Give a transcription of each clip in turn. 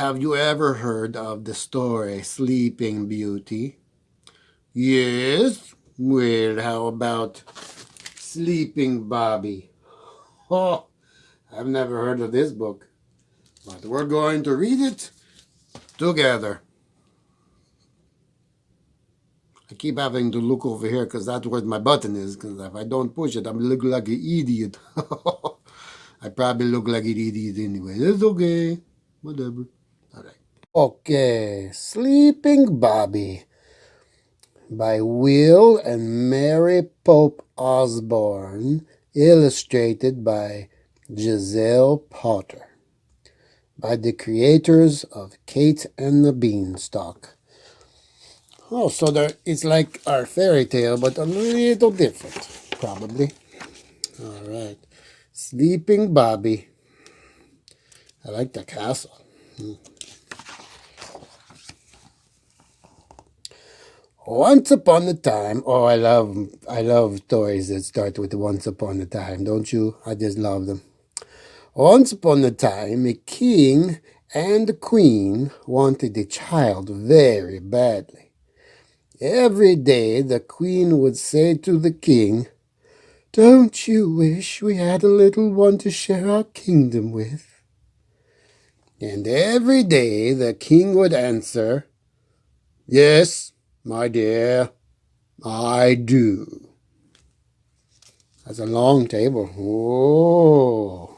have you ever heard of the story Sleeping Beauty? Yes? Well, how about Sleeping Bobby? Oh, I've never heard of this book, but we're going to read it together. I keep having to look over here because that's where my button is, because if I don't push it, I'm look like an idiot. I probably look like an idiot anyway. It's okay. Whatever. All right. Okay, Sleeping Bobby by Will and Mary Pope Osborne, illustrated by Giselle Potter, by the creators of Kate and the Beanstalk. Oh, so it's like our fairy tale, but a little different, probably. All right. Sleeping Bobby. I like the castle. Once upon a time. Oh, I love stories that start with once upon a time, don't you? I just love them. Once upon a time, a king and a queen wanted a child very badly. Every day the queen would say to the king, "Don't you wish we had a little one to share our kingdom with?" And every day the king would answer, "Yes, my dear, I do." That's a long table. Oh.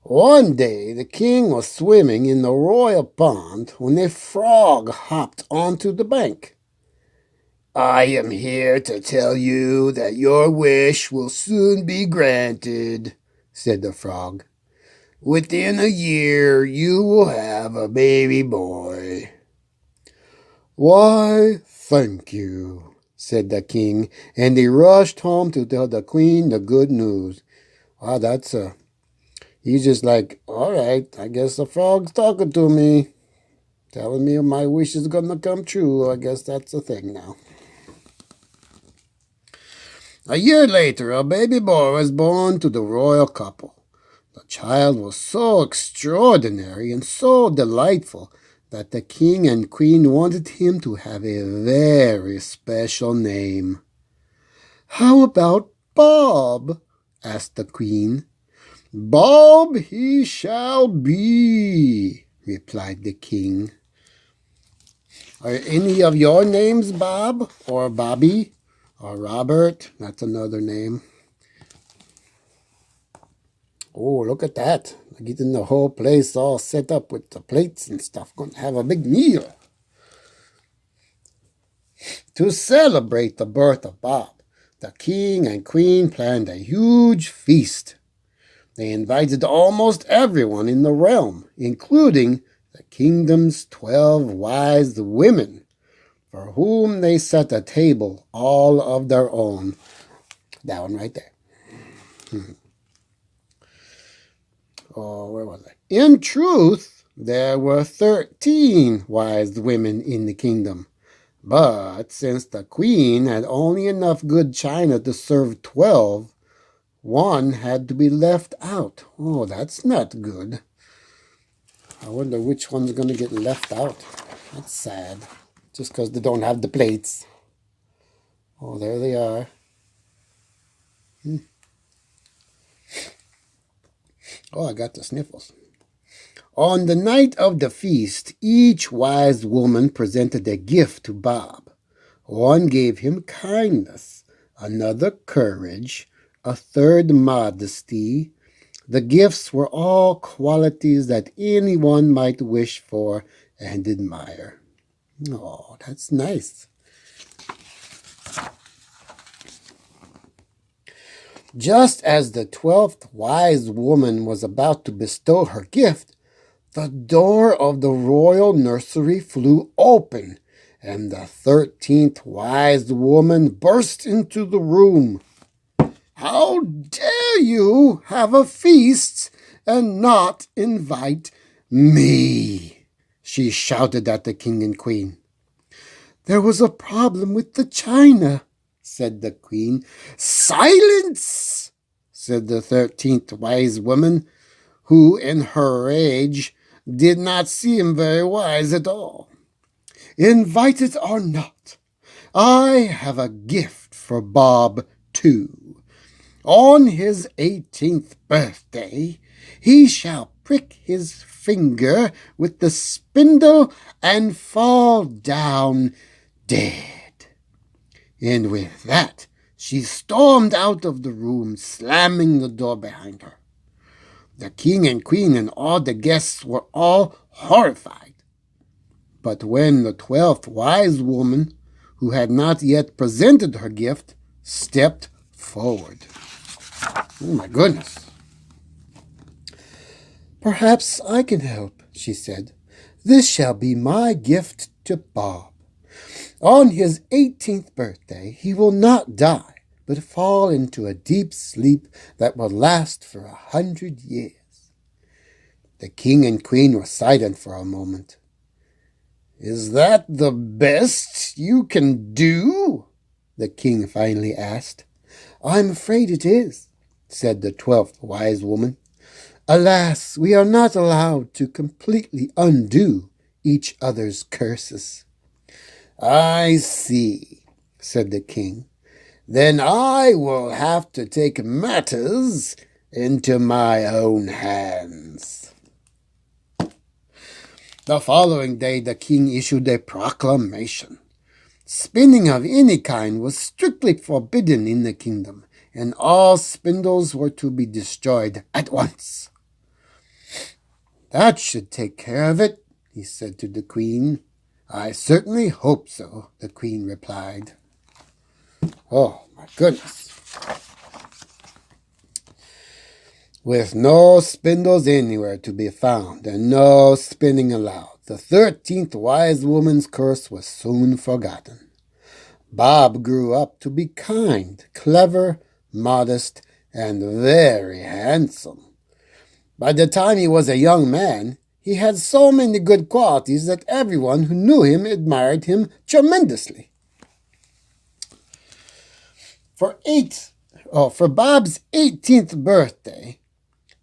One day the king was swimming in the royal pond when a frog hopped onto the bank. "I am here to tell you that your wish will soon be granted," said the frog. "Within a year you will have a baby boy." "Why, thank you," said the king, and he rushed home to tell the queen the good news. Wow, he's just like, all right, I guess the frog's talking to me, telling me my wish is gonna come true. I guess that's a thing now. A year later, a baby boy was born to the royal couple. The child was so extraordinary and so delightful that the king and queen wanted him to have a very special name. "How about Bob?" asked the queen. "Bob he shall be," replied the king. "Are any of your names Bob or Bobby or Robert?" That's another name. Oh, look at that. Getting the whole place all set up with the plates and stuff. Going to have a big meal. To celebrate the birth of Bob, the king and queen planned a huge feast. They invited almost everyone in the realm, including the kingdom's 12 wise women, for whom they set a table all of their own. That one right there. Oh, where was I? In truth, there were 13 wise women in the kingdom. But since the queen had only enough good china to serve 12, one had to be left out. Oh, that's not good. I wonder which one's going to get left out. That's sad. Just because they don't have the plates. Oh, there they are. Oh, I got the sniffles. On the night of the feast, each wise woman presented a gift to Bob. One gave him kindness, another courage, a third modesty. The gifts were all qualities that anyone might wish for and admire. Oh, that's nice. Just as the 12th wise woman was about to bestow her gift, the door of the royal nursery flew open, and the 13th wise woman burst into the room. "How dare you have a feast and not invite me?" she shouted at the king and queen. "There was a problem with the china," said the queen. Silence, said the 13th wise woman, who in her rage did not seem very wise at all. Invited or not, I have a gift for Bob, too. On his 18th birthday, he shall prick his finger with the spindle and fall down dead. And with that, she stormed out of the room, slamming the door behind her. The king and queen and all the guests were all horrified. But when the 12th wise woman, who had not yet presented her gift, stepped forward. Oh, my goodness. Perhaps I can help, she said. This shall be my gift to Bob. On his 18th birthday, he will not die, but fall into a deep sleep that will last for 100 years. The king and queen were silent for a moment. Is that the best you can do? The king finally asked. I'm afraid it is, said the 12th wise woman. Alas, we are not allowed to completely undo each other's curses. I see, said the king. Then I will have to take matters into my own hands. The following day the king issued a proclamation. Spinning of any kind was strictly forbidden in the kingdom, and all spindles were to be destroyed at once. That should take care of it, he said to the queen. I certainly hope so, the queen replied. Oh, my goodness. With no spindles anywhere to be found and no spinning allowed, the 13th wise woman's curse was soon forgotten. Bob grew up to be kind, clever, modest, and very handsome. By the time he was a young man, he had so many good qualities that everyone who knew him admired him tremendously. For Bob's 18th birthday,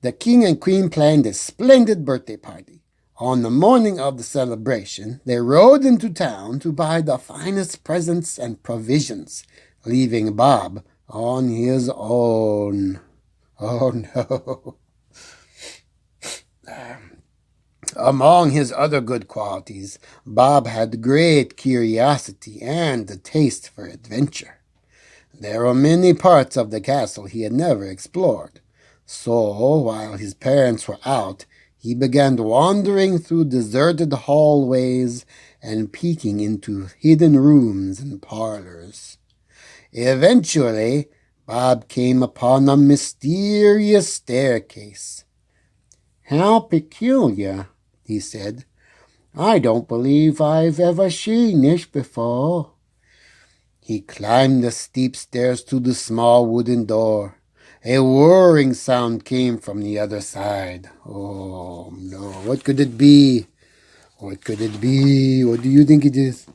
the king and queen planned a splendid birthday party. On the morning of the celebration, they rode into town to buy the finest presents and provisions, leaving Bob on his own. Oh, no. Among his other good qualities, Bob had great curiosity and a taste for adventure. There were many parts of the castle he had never explored, so while his parents were out, he began wandering through deserted hallways and peeking into hidden rooms and parlors. Eventually, Bob came upon a mysterious staircase. How peculiar, he said. I don't believe I've ever seen this before. He climbed the steep stairs to the small wooden door. A whirring sound came from the other side. Oh, no. What could it be? What could it be? What do you think it is?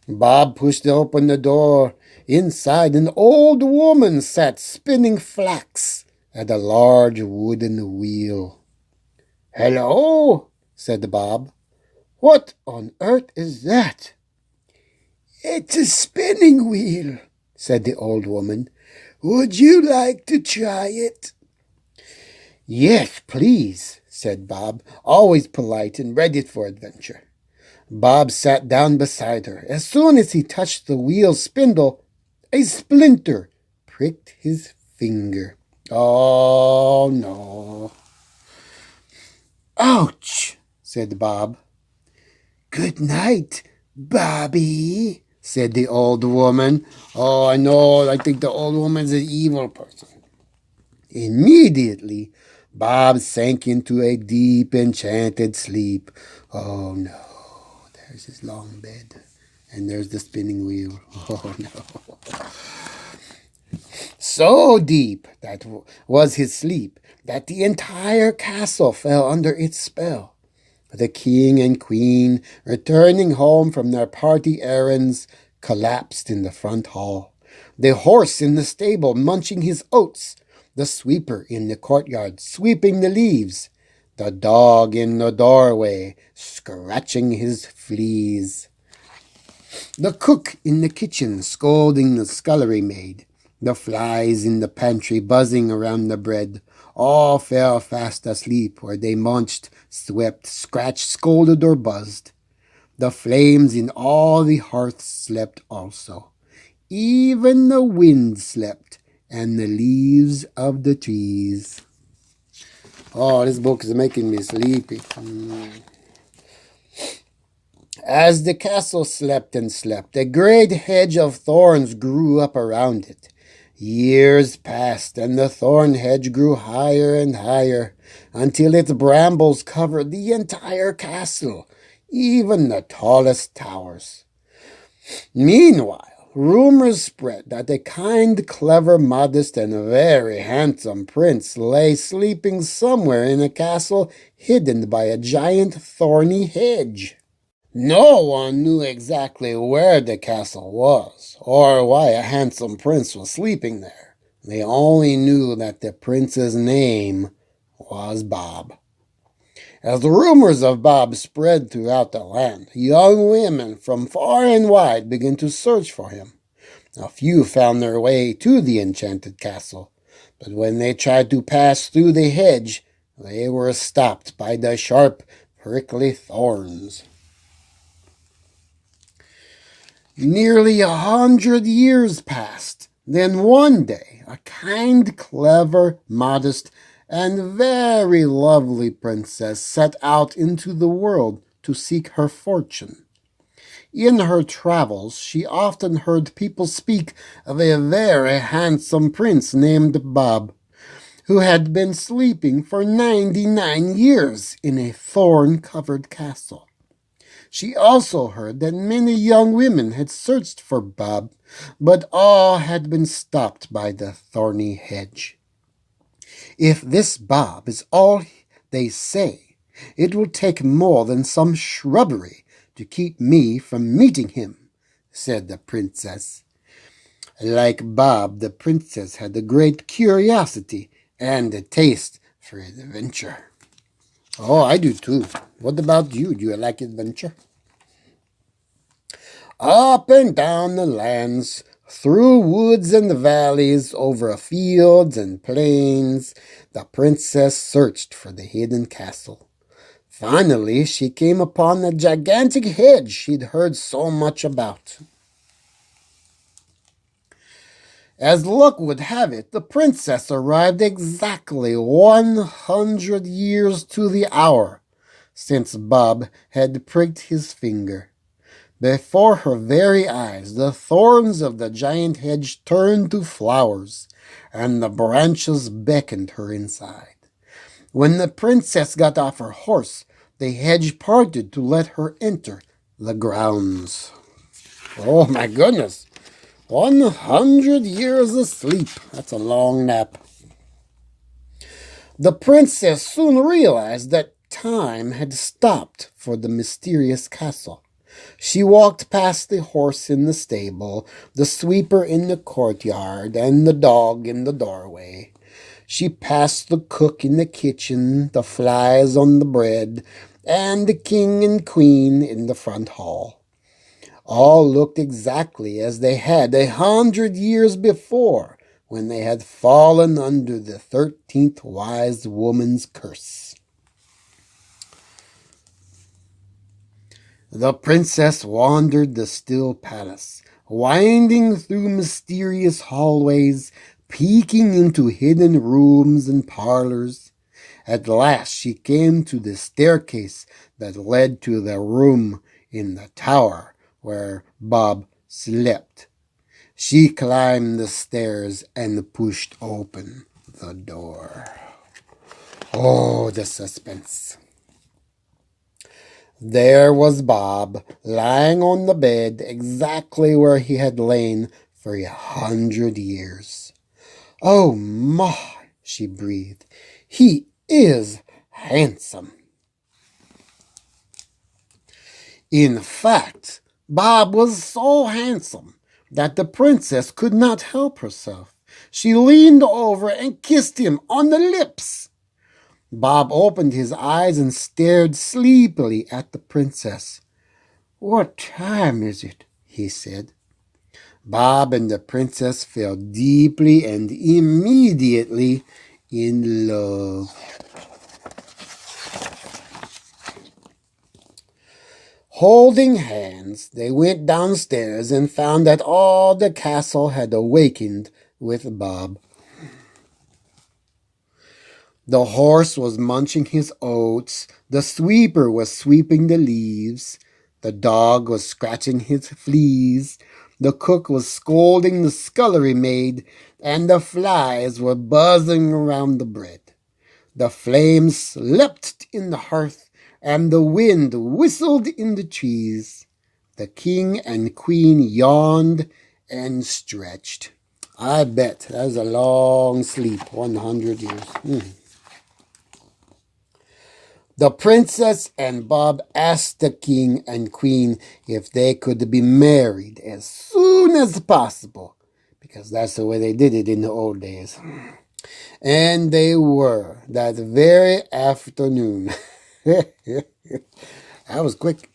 Bob pushed open the door. Inside, an old woman sat spinning flax at a large wooden wheel. Hello, said Bob. What on earth is that? It's a spinning wheel, said the old woman. Would you like to try it? Yes, please, said Bob, always polite and ready for adventure. Bob sat down beside her. As soon as he touched the wheel's spindle, a splinter pricked his finger. Oh, no. Ouch, said Bob. Good night, Bobby, said the old woman. Oh, I know, I think the old woman's an evil person. Immediately, Bob sank into a deep, enchanted sleep. Oh, no, there's his long bed, and there's the spinning wheel. Oh, no. So deep that was his sleep that the entire castle fell under its spell. The king and queen, returning home from their party errands, collapsed in the front hall. the horse in the stable munching his oats, the sweeper in the courtyard sweeping the leaves, the dog in the doorway scratching his fleas, the cook in the kitchen scolding the scullery maid, the flies in the pantry buzzing around the bread, all fell fast asleep where they munched, swept, scratched, scolded, or buzzed. The flames in all the hearths slept also. Even the wind slept, and the leaves of the trees. Oh, this book is making me sleepy. As the castle slept and slept, a great hedge of thorns grew up around it. Years passed, and the thorn hedge grew higher and higher, until its brambles covered the entire castle, even the tallest towers. Meanwhile, rumors spread that a kind, clever, modest, and very handsome prince lay sleeping somewhere in a castle hidden by a giant thorny hedge. No one knew exactly where the castle was, or why a handsome prince was sleeping there. They only knew that the prince's name was Bob. As the rumors of Bob spread throughout the land, young women from far and wide began to search for him. A few found their way to the enchanted castle, but when they tried to pass through the hedge, they were stopped by the sharp, prickly thorns. Nearly 100 years passed. Then one day, a kind, clever, modest, and very lovely princess set out into the world to seek her fortune. In her travels, she often heard people speak of a very handsome prince named Bob, who had been sleeping for 99 years in a thorn-covered castle. She also heard that many young women had searched for Bob, but all had been stopped by the thorny hedge. If this Bob is all they say, it will take more than some shrubbery to keep me from meeting him, said the princess. Like Bob, the princess had a great curiosity and a taste for adventure. Oh, I do too. What about you? Do you like adventure? Up and down the lands, through woods and valleys, over fields and plains, the princess searched for the hidden castle. Finally, she came upon the gigantic hedge she'd heard so much about. As luck would have it, the princess arrived exactly 100 years to the hour since Bob had pricked his finger. Before her very eyes, the thorns of the giant hedge turned to flowers, and the branches beckoned her inside. When the princess got off her horse, the hedge parted to let her enter the grounds. Oh my goodness! 100 years asleep. That's a long nap. The princess soon realized that time had stopped for the mysterious castle. She walked past the horse in the stable, the sweeper in the courtyard, and the dog in the doorway. She passed the cook in the kitchen, the flies on the bread, and the king and queen in the front hall. All looked exactly as they had 100 years before, when they had fallen under the 13th wise woman's curse. The princess wandered the still palace, winding through mysterious hallways, peeking into hidden rooms and parlors. At last she came to the staircase that led to the room in the tower where Bob slept. She climbed the stairs and pushed open the door. Oh, the suspense. There was Bob, lying on the bed exactly where he had lain for 100 years. Oh my, she breathed. He is handsome. In fact, Bob was so handsome that the princess could not help herself. She leaned over and kissed him on the lips. Bob opened his eyes and stared sleepily at the princess. "What time is it?" he said. Bob and the princess fell deeply and immediately in love. Holding hands, they went downstairs and found that all the castle had awakened with Bob. The horse was munching his oats, the sweeper was sweeping the leaves, the dog was scratching his fleas, the cook was scolding the scullery maid, and the flies were buzzing around the bread. The flames leapt in the hearth, and the wind whistled in the trees. The king and queen yawned and stretched. I bet that was a long sleep, 100 years. The princess and Bob asked the king and queen if they could be married as soon as possible, because that's the way they did it in the old days. And they were that very afternoon. That was quick.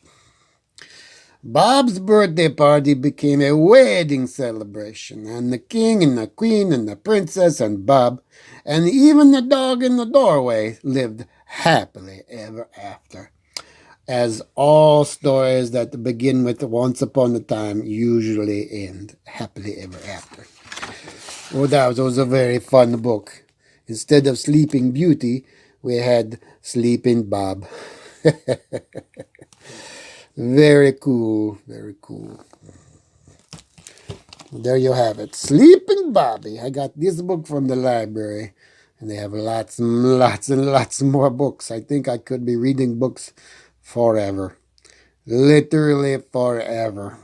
Bob's birthday party became a wedding celebration, and the king and the queen and the princess and Bob, and even the dog in the doorway lived happily ever after, as all stories that begin with once upon a time usually end happily ever after. Oh, that was a very fun book. Instead of Sleeping Beauty, we had Sleeping Bob. Very cool, very cool. There you have it. Sleeping Bobby. I got this book from the library, and they have lots and lots and lots more books. I think I could be reading books forever. Literally forever.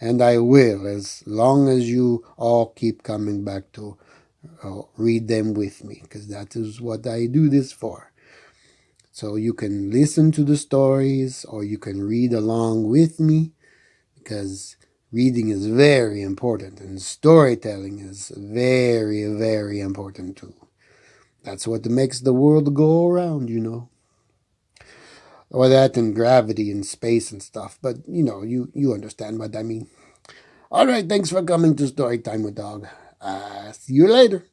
And I will, as long as you all keep coming back to read them with me, because that is what I do this for. So you can listen to the stories or you can read along with me, because reading is very important and storytelling is very, very important too. That's what makes the world go around, you know. Or that and gravity and space and stuff. But, you know, you understand what I mean. All right, thanks for coming to Storytime with Dog. See you later.